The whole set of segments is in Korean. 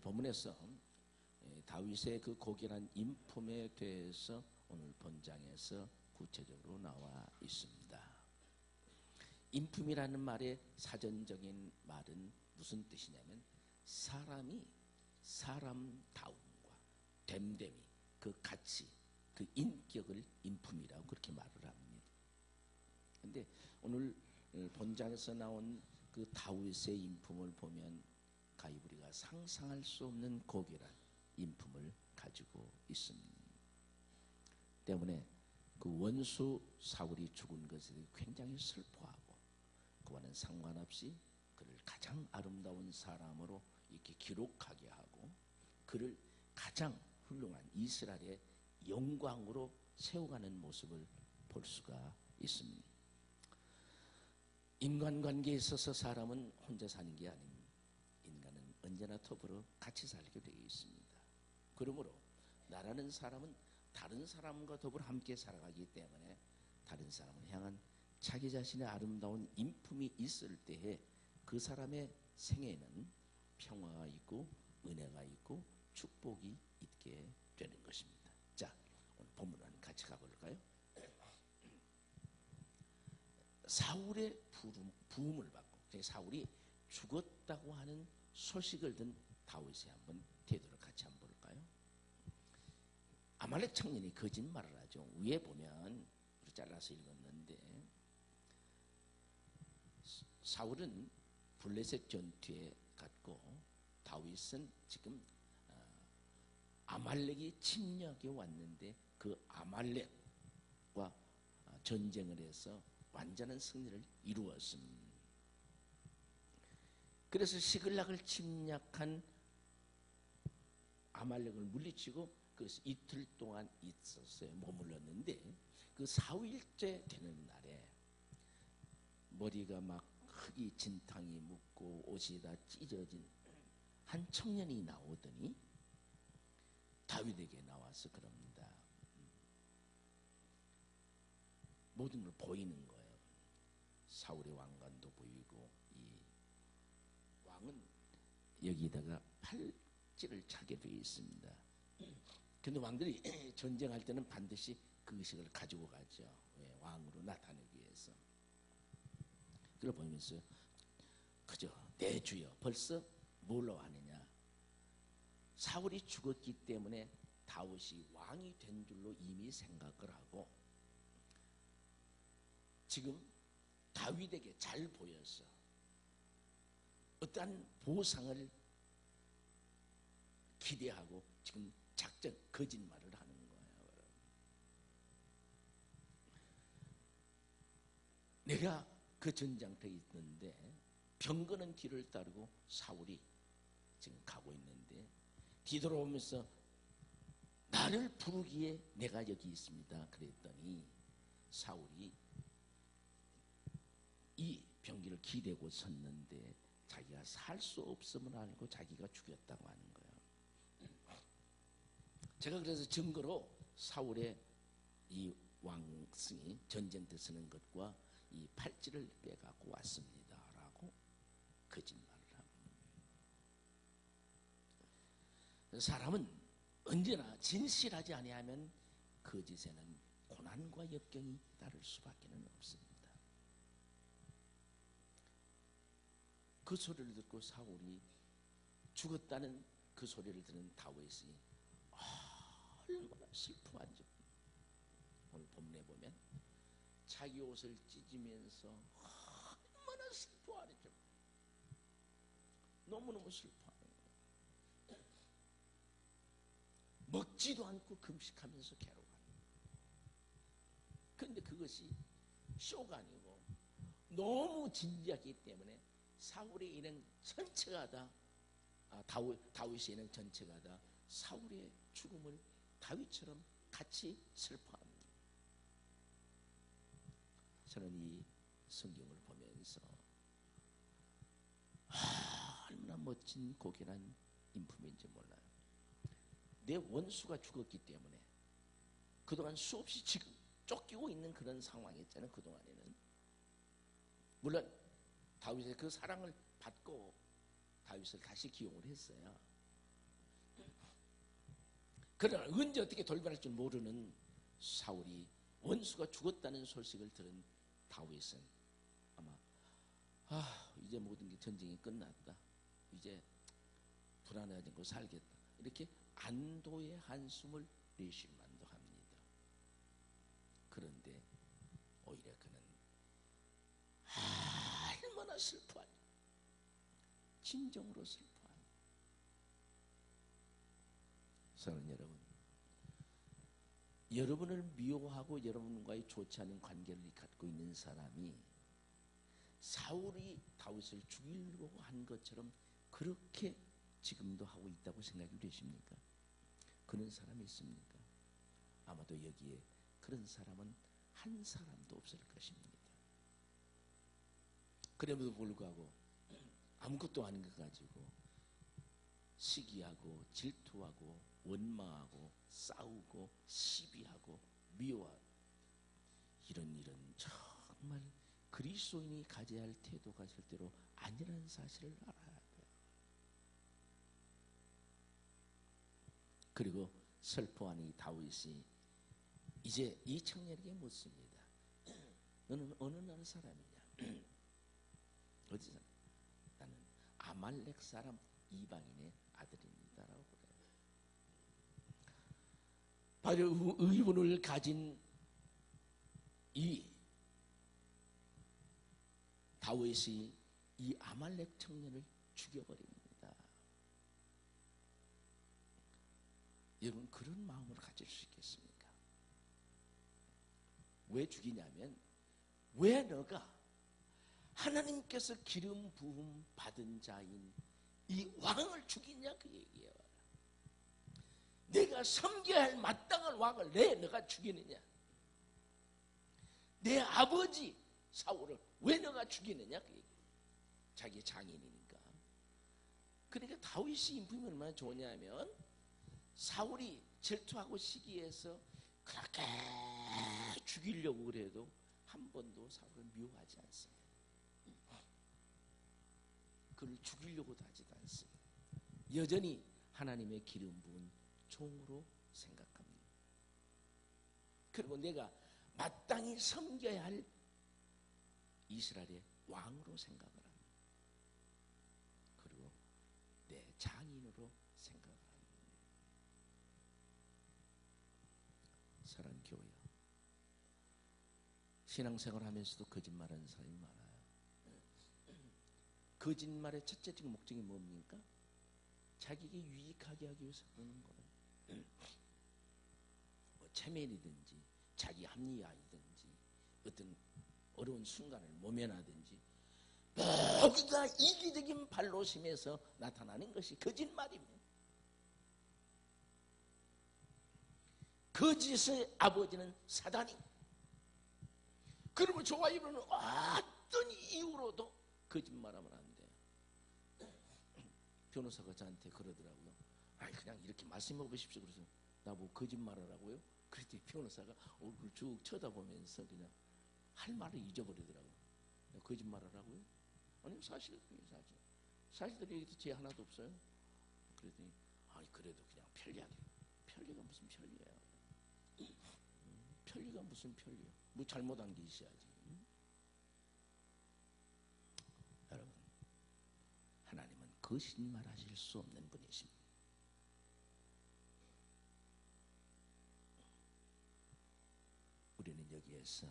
본문에서 다윗의 그 고결한 인품에 대해서 오늘 본장에서 구체적으로 나와 있습니다. 인품이라는 말의 사전적인 말은 무슨 뜻이냐면 사람이 사람다움과 됨됨이, 그 가치, 그 인격을 인품이라고 그렇게 말을 합니다. 근데 오늘 본장에서 나온 그 다윗의 인품을 보면 가히 우리가 상상할 수 없는 고결한 인품을 가지고 있습니다. 때문에 그 원수 사울이 죽은 것에 굉장히 슬퍼하고 그와는 상관없이 그를 가장 아름다운 사람으로 이렇게 기록하게 하고 그를 가장 훌륭한 이스라엘의 영광으로 세워가는 모습을 볼 수가 있습니다. 인간관계에 있어서 사람은 혼자 사는 게 아닙니다. 인간은 언제나 더불어 같이 살게 되어 있습니다. 그러므로 나라는 사람은 다른 사람과 더불어 함께 살아가기 때문에 다른 사람을 향한 자기 자신의 아름다운 인품이 있을 때에 그 사람의 생애는 평화가 있고 은혜가 있고 축복이 있게 되는 것입니다. 자, 오늘 본문을 같이 가볼까요? 사울의 부음을 받고 사울이 죽었다고 하는 소식을 든 다윗이 한번 태도를 같이 한번 볼까요? 아말렉 청년이 거짓말을 하죠. 위에 보면 잘라서 읽었는데 사울은 블레셋 전투에 갔고 다윗은 지금 아말렉이 침략해 왔는데 그 아말렉과 전쟁을 해서 완전한 승리를 이루었습니다. 그래서 시글락을 침략한 아말렉을 물리치고 그래서 이틀 동안 있었어요. 머물렀는데 그 4일째 되는 날에 머리가 막 흙이 진탕이 묻고 옷이 다 찢어진 한 청년이 나오더니 다윗에게 나와서 그럽니다. 모든 걸 보이는 거예요. 사울의 왕관도 보이고 이 왕은 여기다가 팔찌를 차게 되어 있습니다. 근데 왕들이 전쟁할 때는 반드시 그 의식을 가지고 가죠. 왕으로 나타내기 위해서. 그걸 보면서 그저 내 주여 벌써 뭘로 하느냐. 사울이 죽었기 때문에 다윗이 왕이 된 줄로 이미 생각을 하고 지금 다윗에게 잘 보여서 어떠한 보상을 기대하고 지금 작전 거짓말을 하는 거예요. 내가 그 전장터에 있는데 병거는 뒤를 따르고 사울이 지금 가고 있는데 뒤돌아오면서 나를 부르기에 내가 여기 있습니다. 그랬더니 사울이 이 병기를 기대고 섰는데 자기가 살 수 없음을 알고 자기가 죽였다고 하는 거예요. 제가 그래서 증거로 사울의 이 왕승이 전쟁터 서는 것과 이 팔찌를 빼갖고 왔습니다 라고 거짓말을 합니다. 사람은 언제나 진실하지 아니하면 거짓에는 고난과 역경이 따를 수밖에 없습니다. 그 소리를 듣고 사울이 죽었다는 그 소리를 들은 다윗이 얼마나 슬퍼한지 오늘 본문에 보면 자기 옷을 찢으면서 얼마나 슬퍼하는지 너무너무 슬퍼하는 거예요. 먹지도 않고 금식하면서 괴로워하는 거예요. 그런데 그것이 쇼가 아니고 너무 진지하기 때문에 사울의 일행 전체가 다 다윗의 일행 전체가 다 사울의 죽음을 다윗처럼 같이 슬퍼합니다. 저는 이 성경을 보면서 얼마나 멋진 고결한 인품인지 몰라요. 내 원수가 죽었기 때문에 그동안 수없이 지금 쫓기고 있는 그런 상황이었잖아요. 그동안에는 물론 다윗의 그 사랑을 받고 다윗을 다시 기용을 했어요. 그러나 언제 어떻게 돌변할 줄 모르는 사울이 원수가 죽었다는 소식을 들은 다윗은 아마 이제 모든 게 전쟁이 끝났다. 이제 불안해지고 살겠다. 이렇게 안도의 한숨을 내쉴 만도 합니다. 그런데 오히려 그는 얼마나 슬퍼하니, 진정으로 슬퍼하니. 사랑하는 여러분, 여러분을 미워하고 여러분과의 좋지 않은 관계를 갖고 있는 사람이 사울이 다윗을 죽이려고 한 것처럼 그렇게 지금도 하고 있다고 생각이 되십니까? 그런 사람이 있습니까? 아마도 여기에 그런 사람은 한 사람도 없을 것입니다. 그럼에도 불구하고 아무것도 아닌 것 가지고 시기하고 질투하고 원망하고 싸우고 시비하고 미워하고 이런 일은 정말 그리스도인이 가져야 할 태도가 절대로 아니라는 사실을 알아야 돼요. 그리고 슬퍼하는 이 다윗이 이제 이 청년에게 묻습니다. 너는 어느 나라 사람이냐? 어디 사람? 나는 아말렉 사람 이방인의 아들입니다 라고 그래요. 바로 의문을 가진 이 다윗이 이 아말렉 청년을 죽여버립니다. 여러분 그런 마음을 가질 수 있겠습니까? 왜 죽이냐면 왜 너가 하나님께서 기름 부음 받은 자인 이 왕을 죽이냐 그 얘기예요. 내가 섬겨야 할 마땅한 왕을 왜 너가 죽이느냐? 내 아버지 사울을 왜 너가 죽이느냐 그 얘기예요. 자기 장인이니까. 그러니까 다윗이 인품이 얼마나 좋냐면 사울이 질투하고 시기해서 그렇게 죽이려고 그래도 한 번도 사울을 미워하지 않습니다. 그를 죽이려고도 하지도 않습니다. 여전히 하나님의 기름 부은 종으로 생각합니다. 그리고 내가 마땅히 섬겨야 할 이스라엘의 왕으로 생각을 합니다. 그리고 내 장인으로 생각을 합니다. 사랑하는 교회야, 신앙생활을 하면서도 거짓말하는 사람이 많아요. 거짓말의 첫째적 목적이 뭡니까? 자기에게 유익하게 하기 위해서 그러는 거예요. 뭐 체면이든지 자기 합리화이든지 어떤 어려운 순간을 모면하든지 모두 다 이기적인 발로심에서 나타나는 것이 거짓말입니다. 거짓의 아버지는 사단이. 그러면 저와 여러분은 어떤 이유로도 거짓말하면 안 돼요. 변호사가 저한테 그러더라고요. 아니 그냥 이렇게 말씀해 보십시오. 그래서 나보고 거짓말하라고요? 그랬더니 변호사가 얼굴 쭉 쳐다보면서 그냥 할 말을 잊어버리더라고요. 거짓말하라고요? 아니 사실들이 사실들이 제 하나도 없어요. 그랬더니 아니 그래도 그냥 편리하게. 편리가 무슨 편리예요? 편리가 무슨 편리예요? 뭐 잘못한 게 있어야지. 여러분, 하나님은 거짓말하실 수 없는 분이십니다. 우리는 여기에서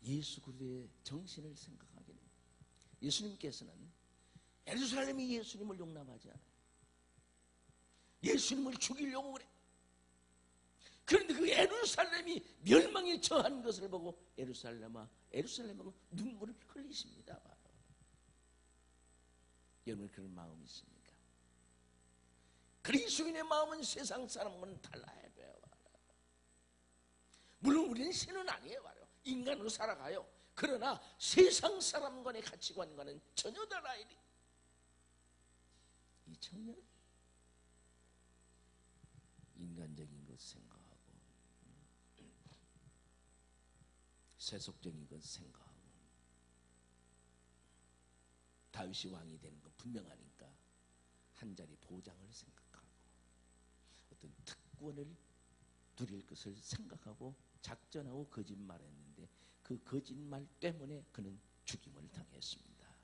예수 그리스도의 정신을 생각하게 됩니다. 예수님께서는 예루살렘이 예수님을 용납하지 않아요. 예수님을 죽이려고 그래. 그런데 그 예루살렘이 멸망에 처한 것을 보고 예루살렘아 예루살렘하고 눈물을 흘리십니다. 바로. 여러분 그런 마음이 있습니까? 그리스도인의 마음은 세상 사람과는 달라야 돼요. 물론 우리는 신은 아니에요. 바로. 인간으로 살아가요. 그러나 세상 사람과의 가치관과는 전혀 달라야 돼. 이 청년 인간적인 것 생각하고 세속적인 것 생각하고 다윗이 왕이 되는 건 분명하니까 한 자리 보장을 생각하고 어떤 어떤 특권을 누릴 것을 생각하고 작전하고 거짓말했는데 그 거짓말 때문에 그는 죽임을 당했습니다.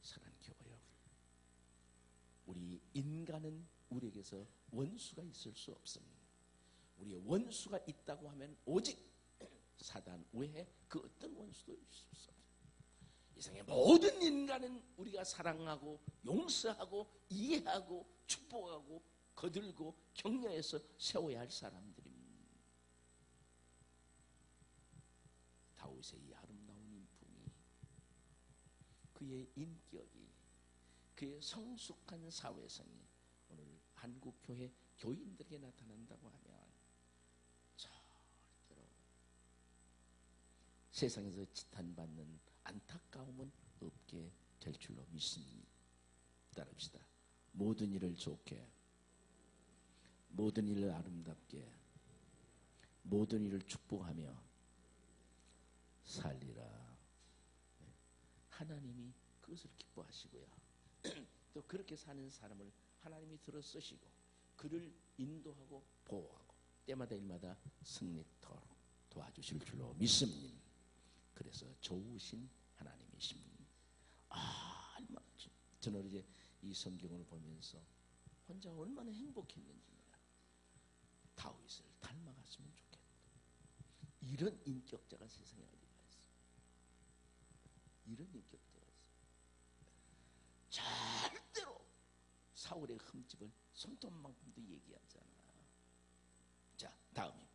사랑하는 교회 여러분, 우리 인간은 우리에게서 원수가 있을 수 없습니다. 우리의 원수가 있다고 하면 오직 사단 외에 그 어떤 원수도 있을 수 없습니다. 이 세상의 모든 인간은 우리가 사랑하고 용서하고 이해하고 축복하고 거들고 격려해서 세워야 할 사람들입니다. 다윗의 이 아름다운 인품이, 그의 인격이, 그의 성숙한 사회성이 오늘 한국교회 교인들에게 나타난다고 하면 절대로 세상에서 지탄받는 안타까움은 없게 될 줄로 믿습니다. 따릅시다. 모든 일을 좋게, 모든 일을 아름답게, 모든 일을 축복하며 살리라. 하나님이 그것을 기뻐하시고요. 또 그렇게 사는 사람을 하나님이 들어 쓰시고 그를 인도하고 보호하고 때마다 일마다 승리토록 도와주실 줄로 믿습니다. 그래서 좋으신 하나님이십니다. 얼마나 저는 이제 이 성경을 보면서 혼자 얼마나 행복했는지 몰라요. 다윗을 닮아갔으면 좋겠다. 이런 인격자가 세상에 어디가 있어? 이런 인격자가 있어. 절대로 사울의 흠집을 손톱만큼도 얘기하잖아. 자, 다음에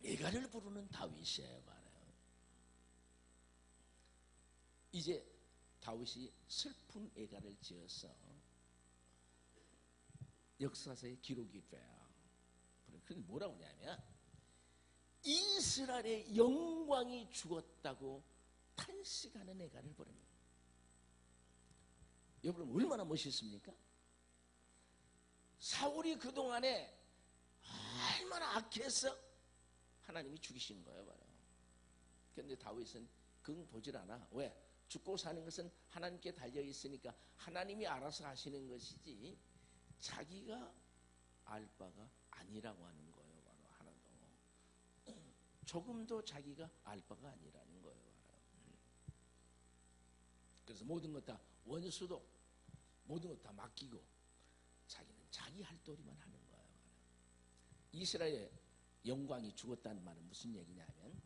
애가를 부르는 다윗이에요. 말해요. 이제 다윗이 슬픈 애가를 지어서 역사서에 기록이 돼요. 그게 뭐라고 하냐면 이스라엘의 영광이 죽었다고 탄식하는 애가를 부릅니다. 여러분 얼마나 멋있습니까? 사울이 그동안에 얼마나 악해서 하나님이 죽이신 거예요. 바로. 그런데 다윗은 그건 보질 않아. 왜? 죽고 사는 것은 하나님께 달려있으니까 하나님이 알아서 하시는 것이지 자기가 알 바가 아니라고 하는 거예요. 바로 하나도. 조금도 자기가 알 바가 아니라는 거예요. 바로. 그래서 모든 것 다 원수도 모든 것 다 맡기고 자기는 자기 할 도리만 하는 거예요. 바로. 이스라엘의 영광이 죽었다는 말은 무슨 얘기냐면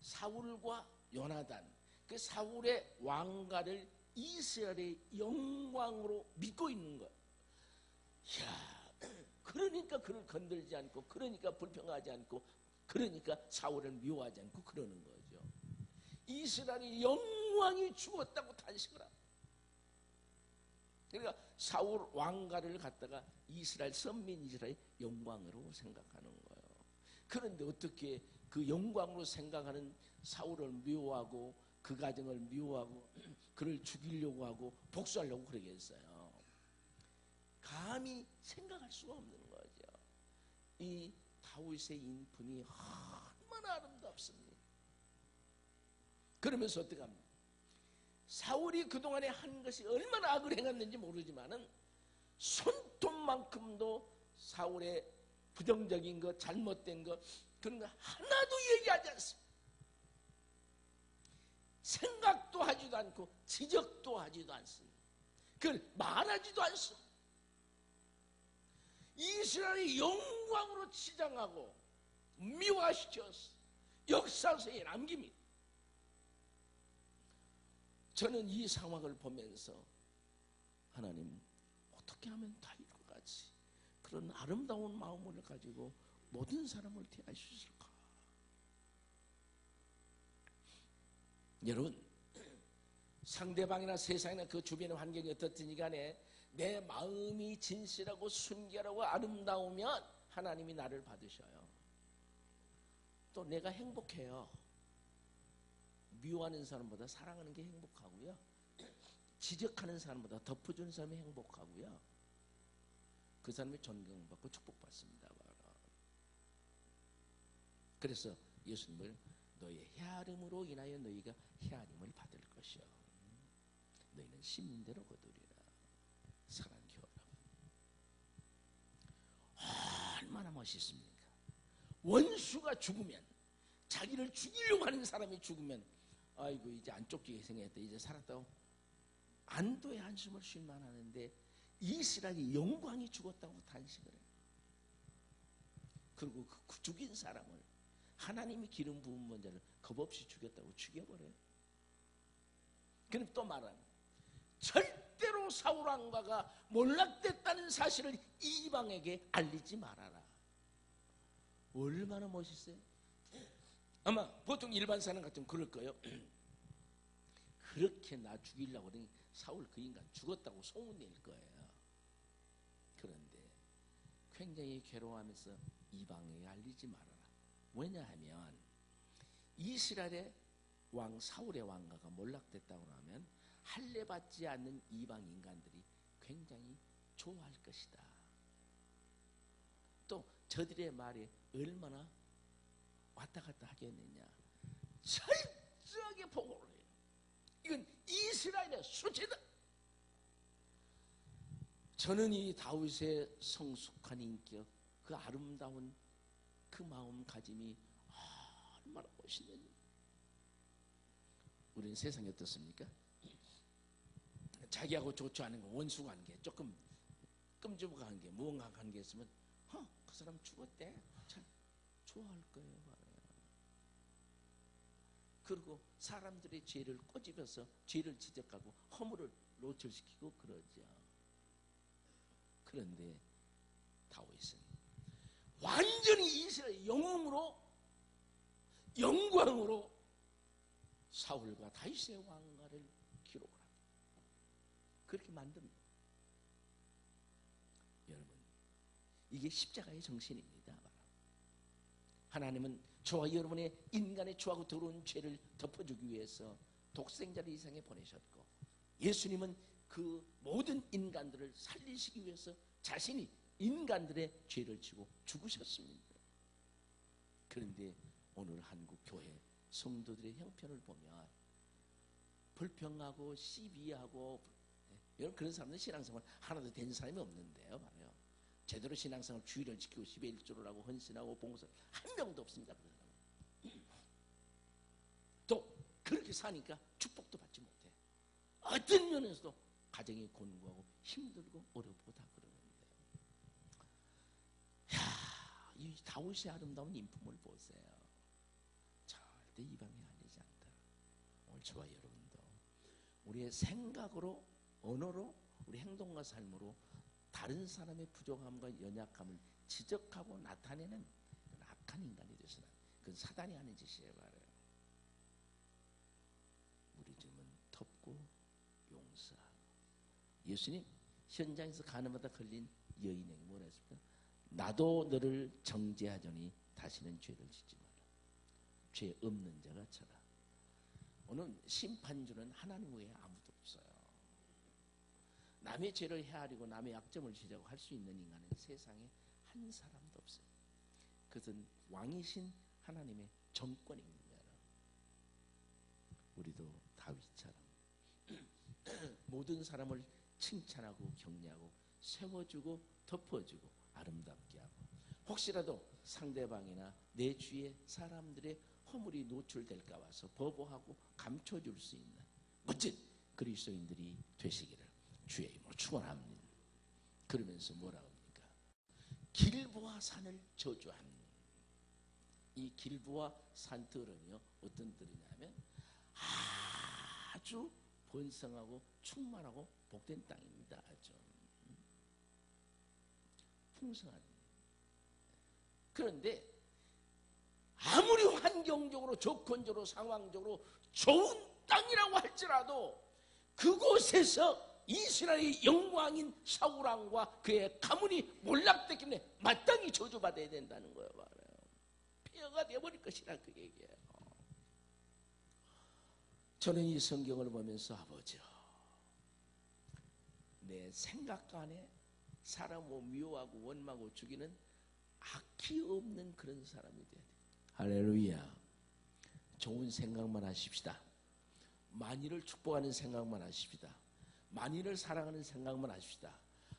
사울과 요나단, 그 사울의 왕가를 이스라엘의 영광으로 믿고 있는 거예요. 이야, 그러니까 그를 건들지 않고, 그러니까 불평하지 않고, 그러니까 사울을 미워하지 않고 그러는 거죠. 이스라엘의 영광이 죽었다고 탄식을 하고, 그러니까 사울 왕가를 갖다가 이스라엘 선민 이스라엘 영광으로 생각하는 거예요. 그런데 어떻게 그 영광으로 생각하는 사울을 미워하고 그 가정을 미워하고 그를 죽이려고 하고 복수하려고 그러겠어요. 감히 생각할 수가 없는 거죠. 이 다윗의 인품이 얼마나 아름답습니까? 그러면서 어떻게 합니까? 사울이 그동안에 한 것이 얼마나 악을 행했는지 모르지만은 손톱만큼도 사울의 부정적인 것, 잘못된 것, 그런 거 하나도 얘기하지 않습니다. 생각도 하지도 않고 지적도 하지도 않습니다. 그걸 말하지도 않습니다. 이스라엘의 영광으로 치장하고 미화시켜서 역사서에 남깁니다. 저는 이 상황을 보면서 하나님 어떻게 하면 다윗과 같이 그런 아름다운 마음을 가지고 모든 사람을 대할 수 있을까? 여러분, 상대방이나 세상이나 그 주변의 환경이 어떻든지 간에 내 마음이 진실하고 순결하고 아름다우면 하나님이 나를 받으셔요. 또 내가 행복해요. 미워하는 사람보다 사랑하는 게 행복하고요. 지적하는 사람보다 덮어주는 사람이 행복하고요. 그 사람이 존경받고 축복받습니다. 그래서 예수님을 너의 헤아림으로 인하여 너희가 헤아림을 받을 것이요 너희는 심는 대로 거두리라. 사랑하는 여러분, 멋있습니까? 원수가 죽으면, 자기를 죽이려고 하는 사람이 죽으면 아이고 이제 안 쫓기게 생겼다, 이제 살았다고 안도의 한숨을 쉴만 하는데, 이스라엘의 영광이 죽었다고 탄식을 해요. 그리고 그 죽인 사람을 하나님이 기름 부은 자를 겁없이 죽였다고 죽여버려요. 그럼 또 말하는, 절대로 사울 왕가가 몰락됐다는 사실을 이방에게 알리지 말아라. 얼마나 멋있어요? 아마 보통 일반 사람 같으면 그럴 거예요. 그렇게 나 죽이려고 그러니 사울 그 인간 죽었다고 소문낼 거예요. 그런데 굉장히 괴로워하면서 이방에게 알리지 말아라. 왜냐하면 이스라엘의 왕 사울의 왕가가 몰락됐다고 하면 할례 받지 않는 이방 인간들이 굉장히 좋아할 것이다. 또 저들의 말에 얼마나 왔다 갔다 하겠느냐. 철저하게 보고를 해요. 이건 이스라엘의 수치다. 저는 이 다윗의 성숙한 인격, 그 아름다운 그 마음가짐이 얼마나 멋있는지. 우리는 세상이 어떻습니까? 자기하고 좋지 않은 거, 원수 관계, 조금 끔찍한 관계, 무언가 관계 있으면 그 사람 죽었대, 참 좋아할 거예요. 그리고 사람들의 죄를 꼬집어서 죄를 지적하고 허물을 노출시키고 그러죠. 그런데 다윗은 완전히 이스라엘 영광으로 사울과 다윗의 왕가를 기록을 합니다. 그렇게 만듭니다. 여러분, 이게 십자가의 정신입니다. 하나님은 저와 여러분의 인간의 죄하고 더러운 죄를 덮어주기 위해서 독생자를 이 세상에 보내셨고, 예수님은 그 모든 인간들을 살리시기 위해서 자신이 인간들의 죄를 지고 죽으셨습니다. 그런데 오늘 한국 교회 성도들의 형편을 보면 불평하고 시비하고, 그런 사람들 신앙생활 하나도 된 사람이 없는데요. 말이에요. 제대로 신앙생활 주의를 지키고 11조를 하고 헌신하고 봉사 한 명도 없습니다. 그런 사람은. 또 그렇게 사니까 축복도 받지 못해. 어떤 면에서도 가정이 곤고하고 힘들고 어렵고 다 그러는데요. 이 다윗의 아름다운 인품을 보세요. 절대 이방에 알리지 않다. 오늘 저와 여러분도 우리의 생각으로, 언어로, 우리 행동과 삶으로 다른 사람의 부족함과 연약함을 지적하고 나타내는 악한 인간이 되서는 그건 사단이 하는 짓이에요. 말이에요. 우리 주님은 덮고 용서하고. 예수님 현장에서 가늠하다 걸린 여인에게 뭐라 했습니까? 나도 너를 정죄하더니 다시는 죄를 짓지 마라. 죄 없는 자가 쳐라. 오늘 심판주는 하나님 외에 아무도 없어요. 남의 죄를 헤아리고 남의 약점을 지적하고 할 수 있는 인간은 세상에 한 사람도 없어요. 그것은 왕이신 하나님의 정권입니다. 우리도 다윗처럼 모든 사람을 칭찬하고 격려하고 세워주고 덮어주고 아름답게 하고, 혹시라도 상대방이나 내 주위의 사람들의 허물이 노출될까 봐서 보호하고 감춰줄 수 있는 멋진 그리스도인들이 되시기를 주의 이름으로 축원합니다. 그러면서 뭐라고 합니까? 길보아 산을 저주합니다. 이 길보아 산 들은요 어떤 들이냐면 아주 번성하고 충만하고 복된 땅입니다. 아주 풍성한. 그런데 아무리 환경적으로 조건적으로 상황적으로 좋은 땅이라고 할지라도 그곳에서 이스라엘의 영왕인 사울왕과 그의 가문이 몰락됐기 때문에 마땅히 저주받아야 된다는 거예요. 말이에요. 폐허가 되어버릴 것이라 그 얘기예요. 저는 이 성경을 보면서 아버지, 내 생각간에 사람을 미워하고 원망하고 죽이는 악이 없는 그런 사람이 돼야 돼요. 할렐루야. 좋은 생각만 하십시다. 만인을 축복하는 생각만 하십시다. 만인을 사랑하는 생각만 하십시다.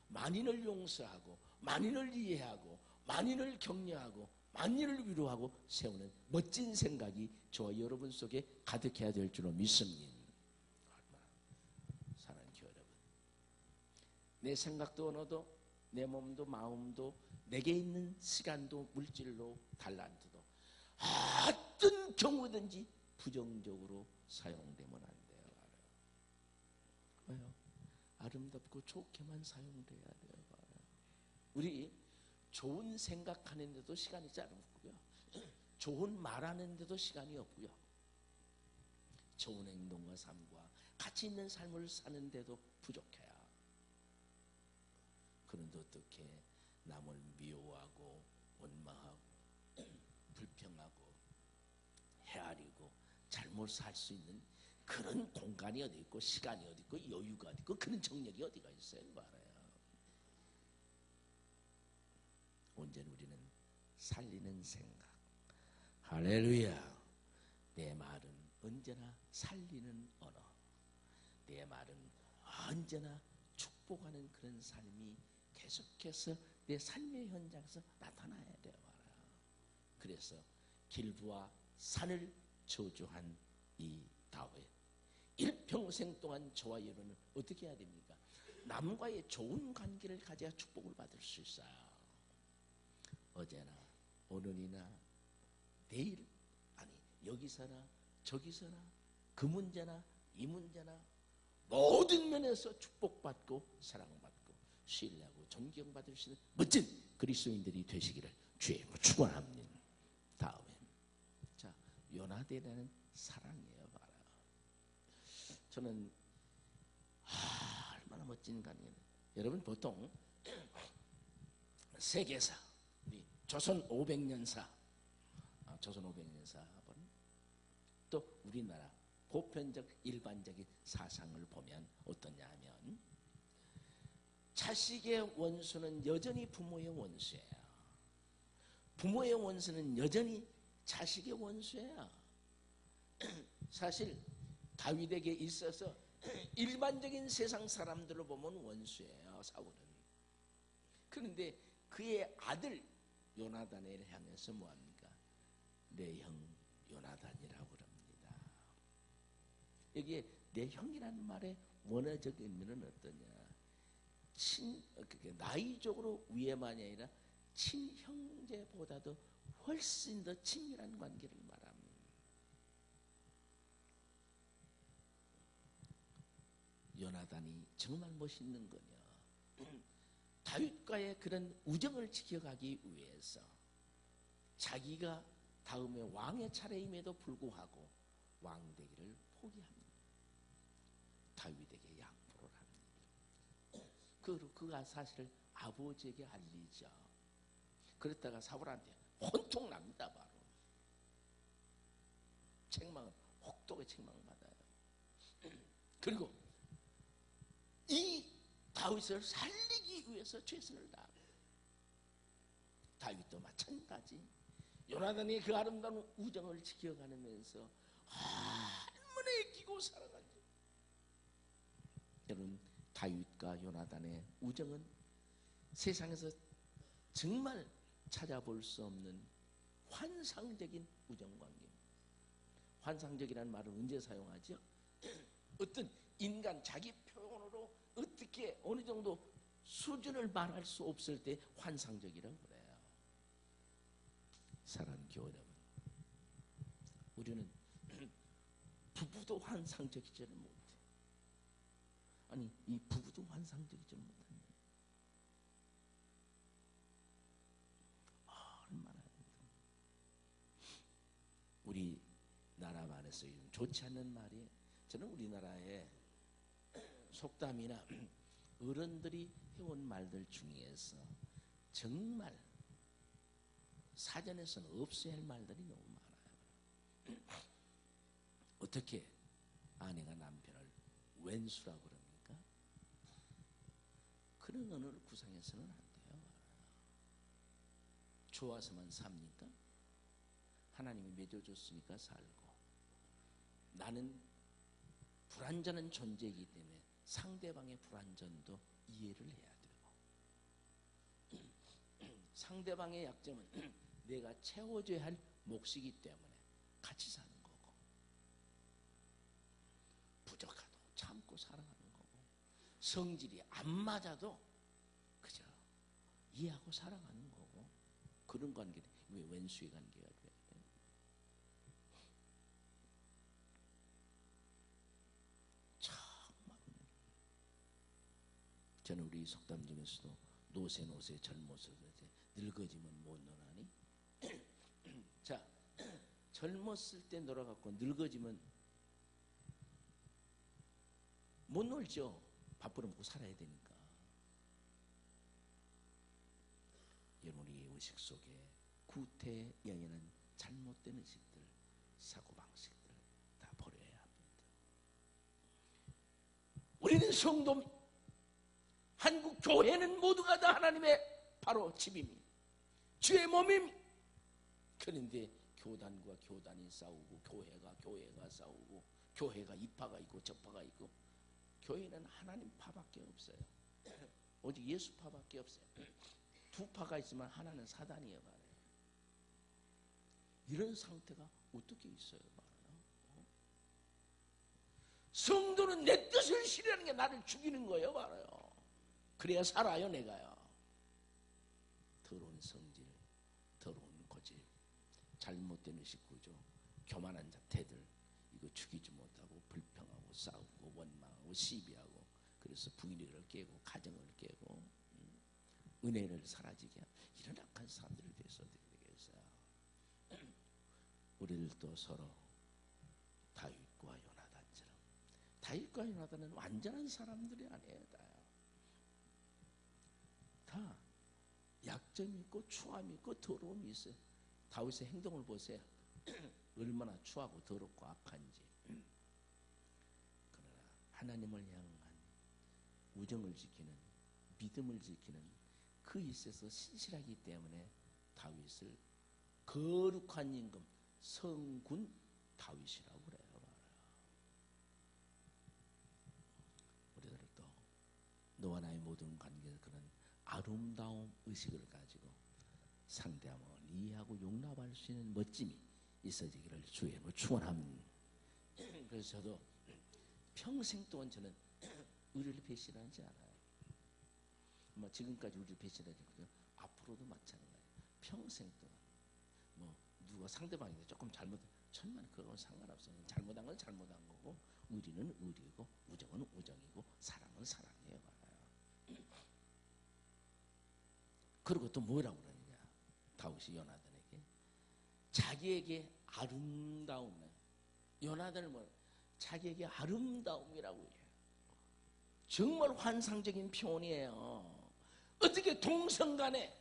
만인을 용서하고 만인을 이해하고 만인을 격려하고 만인을 위로하고 세우는 멋진 생각이 저와 여러분 속에 가득해야 될 줄로 믿습니다. 사랑하는 교회 여러분, 내 생각도 언어도 내 몸도 마음도 내게 있는 시간도 물질로 달란트도 어떤 경우든지 부정적으로 사용되면 안 돼요. 왜요? 아름답고 좋게만 사용돼야 돼요. 우리 좋은 생각하는데도 시간이 짧고요, 좋은 말하는데도 시간이 없고요, 좋은 행동과 삶과 가치 있는 삶을 사는데도 부족해요. 그런데 어떻게 남을 미워하고 원망하고 불평하고 헤아리고 잘못 살 수 있는 그런 공간이 어디 있고 시간이 어디 있고 여유가 어디 있고 그런 정력이 어디가 있어요? 말해요. 언제나 우리는 살리는 생각. 할렐루야. 내 말은 언제나 살리는 언어. 내 말은 언제나 축복하는 그런 삶이 계속해서 내 삶의 현장에서 나타나야 돼요. 그래서 길부와 산을 저주한 이 다윗, 일평생 동안 저와 여러분은 어떻게 해야 됩니까? 남과의 좋은 관계를 가져야 축복을 받을 수 있어요. 어제나 오늘이나 내일, 아니 여기서나 저기서나 그 문제나 이 문제나 모든 면에서 축복받고 사랑받고 신뢰하고 존경받을 수 있는 멋진 그리스도인들이 되시기를 주의 축원합니다. 다음에 자, 요나단이라는 사랑이에요. 봐라. 저는 얼마나 멋진 간이에요. 여러분 보통 세계사, 우리 조선 500년사, 조선 500년사 또 우리나라 보편적 일반적인 사상을 보면 어떠냐 하면 자식의 원수는 여전히 부모의 원수예요. 부모의 원수는 여전히 자식의 원수예요. 사실 다윗에게 있어서 일반적인 세상 사람들을 보면 원수예요, 사울은. 그런데 그의 아들 요나단을 향해서 뭐합니까? 내 형 요나단이라고 그럽니다. 여기에 내 형이라는 말의 원어적 의미는 어떠냐? 나이적으로 위에만이 아니라 친형제보다도 훨씬 더 친밀한 관계를 말합니다. 요나단이 정말 멋있는 거냐? 다윗과의 그런 우정을 지켜가기 위해서 자기가 다음에 왕의 차례임에도 불구하고 왕되기를 포기합니다. 다윗에게 양보를 합니다. 그가 사실 아버지에게 알리죠. 그랬다가 사울한테 혼통 납니다. 바로 책망을, 혹독하게 책망받아요. 그리고 이 다윗을 살리기 위해서 최선을 다합니다. 다윗도 마찬가지. 요나단이 그 아름다운 우정을 지켜가면서 얼마나 애끼고 살아가죠. 여러분, 다윗과 요나단의 우정은 세상에서 정말 찾아볼 수 없는 환상적인 우정관계입니다. 환상적이라는 말을 언제 사용하죠? 어떤 인간 자기 표현으로 어떻게 어느 정도 수준을 말할 수 없을 때 환상적이라고 그래요. 사랑하는 교회 여러분, 우리는 부부도 환상적이지를 못해. 아니, 이 부부도 환상적이지 못합니다. 얼마나 우리나라 말에서 좋지 않는 말이, 저는 우리나라의 속담이나 어른들이 해온 말들 중에서 정말 사전에서는 없어야 할 말들이 너무 많아요. 어떻게 아내가 남편을 왼수라고 그럽니까? 그런 언어를 구상해서는 안 돼요. 좋아서만 삽니까? 하나님이 맺어줬으니까 살고, 나는 불완전한 존재이기 때문에 상대방의 불완전도 이해를 해야 되고, 상대방의 약점은 내가 채워줘야 할 몫이기 때문에 같이 사는 거고, 부족하도 참고 살아가는 거고, 성질이 안 맞아도 그저 이해하고 살아가는 거고, 그런 관계. 왜 왼수의 관계가 돼야 돼? 정말 저는 우리 속담 중에서도 노세 젊어서 늙어지면 못 노나니? 자, 젊었을 때 놀아갖고 늙어지면 못 놀죠. 밥벌어 먹고 살아야 되니까. 여러분의 의식 속에 구태여인은 잘못된 의식들, 사고방식들 다 버려야 합니다. 우리는 성도, 한국 교회는 모두가 다 하나님의 바로 집입니다. 주의 몸입니다. 그런데 교단과 교단이 싸우고, 교회가 싸우고, 교회가 이파가 있고 저파가 있고, 교회는 하나님 파밖에 없어요. 오직 예수 파밖에 없어요. 두 파가 있으면 하나는 사단이에요 말이에요. 이런 상태가 어떻게 있어요 말이에요. 성도는 내 뜻을 실현하는 게 나를 죽이는 거예요 말이에요. 그래야 살아요 내가요. 더러운 성질, 더러운 고집, 잘못된 의식구조, 교만한 자태들, 이거 죽이지 못하고 불평하고 싸우고 원망하고 시비하고, 그래서 부인을 깨고 가정을 깨고 은혜를 사라지게 하는 이런 악한 사람들이 돼서 되겠어요. 우리들도 서로 다윗과 요나단처럼, 다윗과 요나단은 완전한 사람들이 아니에요. 다 약점이 있고 추함이 있고 더러움이 있어요. 다윗의 행동을 보세요. 얼마나 추하고 더럽고 악한지. 그러나 하나님을 향한 우정을 지키는, 믿음을 지키는 그 있어서 신실하기 때문에 다윗을 거룩한 임금 성군 다윗이라고 그래요. 우리들도 너와 나의 모든 관계에서 그런 아름다움 의식을 가지고 상대함을 이해하고 용납할 수 있는 멋짐이 있어지기를 주의 이름으로 축원합니다. 그래서 저도 평생 동안 저는 의리를 배신하지 않아요. 뭐 지금까지 의리를 배신하지 않고 앞으로도 마찬가지예요. 평생 동안 뭐 누가 상대방이 조금 잘못한, 천만 그건 상관없어요. 잘못한 건 잘못한 거고, 의리는 의리고, 우정은 우정이고, 사랑은 사랑이에요. 그리고 또 뭐라고 그러느냐, 다윗이 요나단에게 자기에게 아름다움, 요나단을 뭐 자기에게 아름다움이라고 해요. 정말 환상적인 표현이에요. 어떻게 동성간에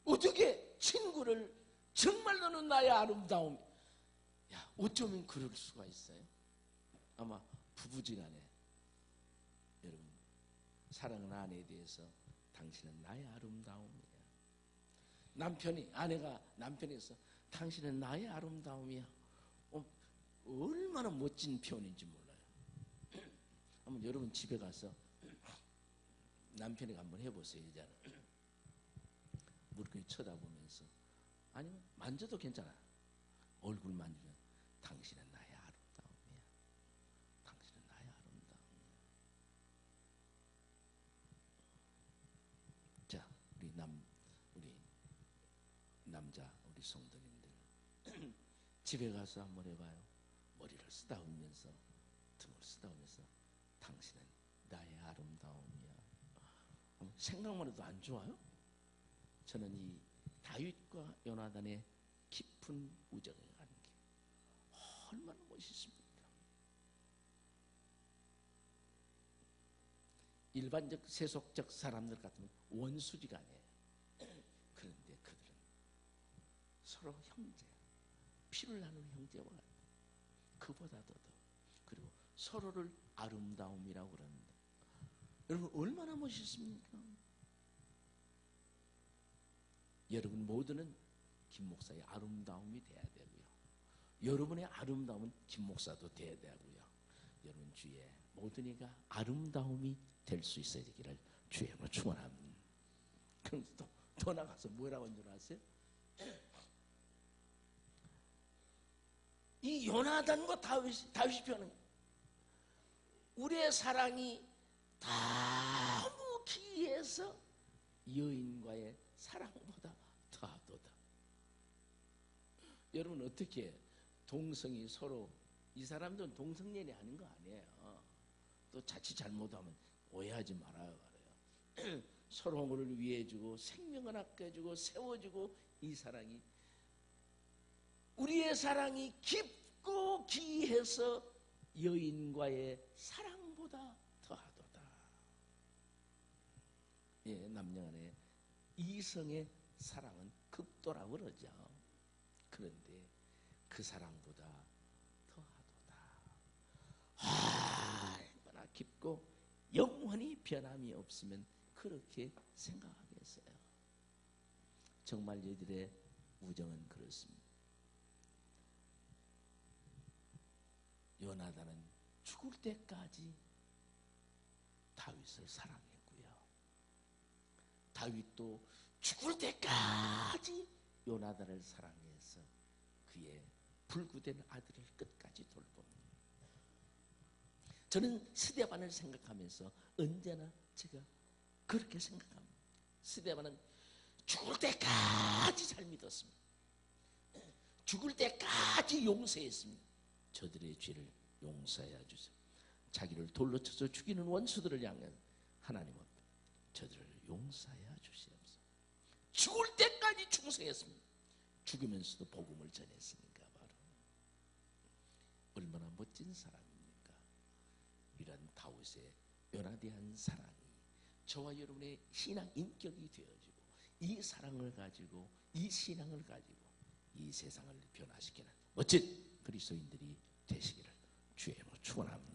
어떻게 친구를 정말 너는 나의 아름다움, 야 어쩌면 그럴 수가 있어요. 아마 부부지간에 여러분 사랑하는 아내에 대해서 당신은 나의 아름다움이야. 남편이, 아내가 남편에서 당신은 나의 아름다움이야. 얼마나 멋진 표현인지 몰라요. 한번 여러분 집에 가서 남편에게 한번 해보세요. 이제는 무릎을 쳐다보면서, 아니면 만져도 괜찮아. 얼굴 만지면 당신은 나의 아름다움이야. 당신은 나의 아름다움이야. 자, 우리 남자 우리 성도님들 집에 가서 한번 해봐요. 머리를 쓰다듬으면서, 등을 쓰다듬으면서 당신은 나의 아름다움이야. 생각만 해도 안 좋아요? 저는 이 다윗과 요나단의 깊은 우정의 관계 얼마나 멋있습니까? 일반적 세속적 사람들 같으면 원수지가 아니에요. 그런데 그들은 서로 형제, 피를 나누는 형제와 같아요. 그보다도 더, 그리고 서로를 아름다움이라고 그럽니다. 여러분 얼마나 멋있습니까? 여러분 모두는 김 목사의 아름다움이 돼야 되고요. 여러분의 아름다움은 김 목사도 돼야 되고요. 여러분 주위에 모든 이가 아름다움이 될 수 있어야 되기를 주의 이름으로 축원합니다. 그럼 또 나가서 뭐라고 한 줄 아세요? 이 요나단과 다윗이 표현한 우리의 사랑이 너무 기이해서 여인과의 사랑보다 더하도다. 여러분 어떻게 동성이 서로, 이 사람들은 동성연애 하는 거 아니에요. 또 자칫 잘못하면 오해하지 말아요. 서로를 위해주고 생명을 아껴주고 세워주고, 이 사랑이, 우리의 사랑이 깊고 기이해서 여인과의 사랑보다 더하도다. 예, 남녀간의 이성의 사랑은 극도라고 그러죠. 그런데 그 사랑보다 더하도다. 얼마나 깊고 영원히 변함이 없으면 그렇게 생각하겠어요. 정말 저희들의 우정은 그렇습니다. 요나단은 죽을 때까지 다윗을 사랑했고요. 다윗도 죽을 때까지 요나단을 사랑해서 그의 불구된 아들을 끝까지 돌봅니다. 저는 스데반을 생각하면서 언제나 제가 그렇게 생각합니다. 스데반은 죽을 때까지 잘 믿었습니다. 죽을 때까지 용서했습니다. 저들의 죄를 용서해 주세요. 자기를 돌로 쳐서 죽이는 원수들을 향한 하나님 앞에 저들을 용서해 주시옵소서. 죽을 때까지 충성했습니다. 죽으면서도 복음을 전했으니까 바로. 얼마나 멋진 사람입니까? 이런 다윗의 연하대한 사랑이 저와 여러분의 신앙 인격이 되어지고, 이 사랑을 가지고, 이 신앙을 가지고 이 세상을 변화시키는 멋진 그리스도인들이 되시기를 주의 이름으로 축원합니다.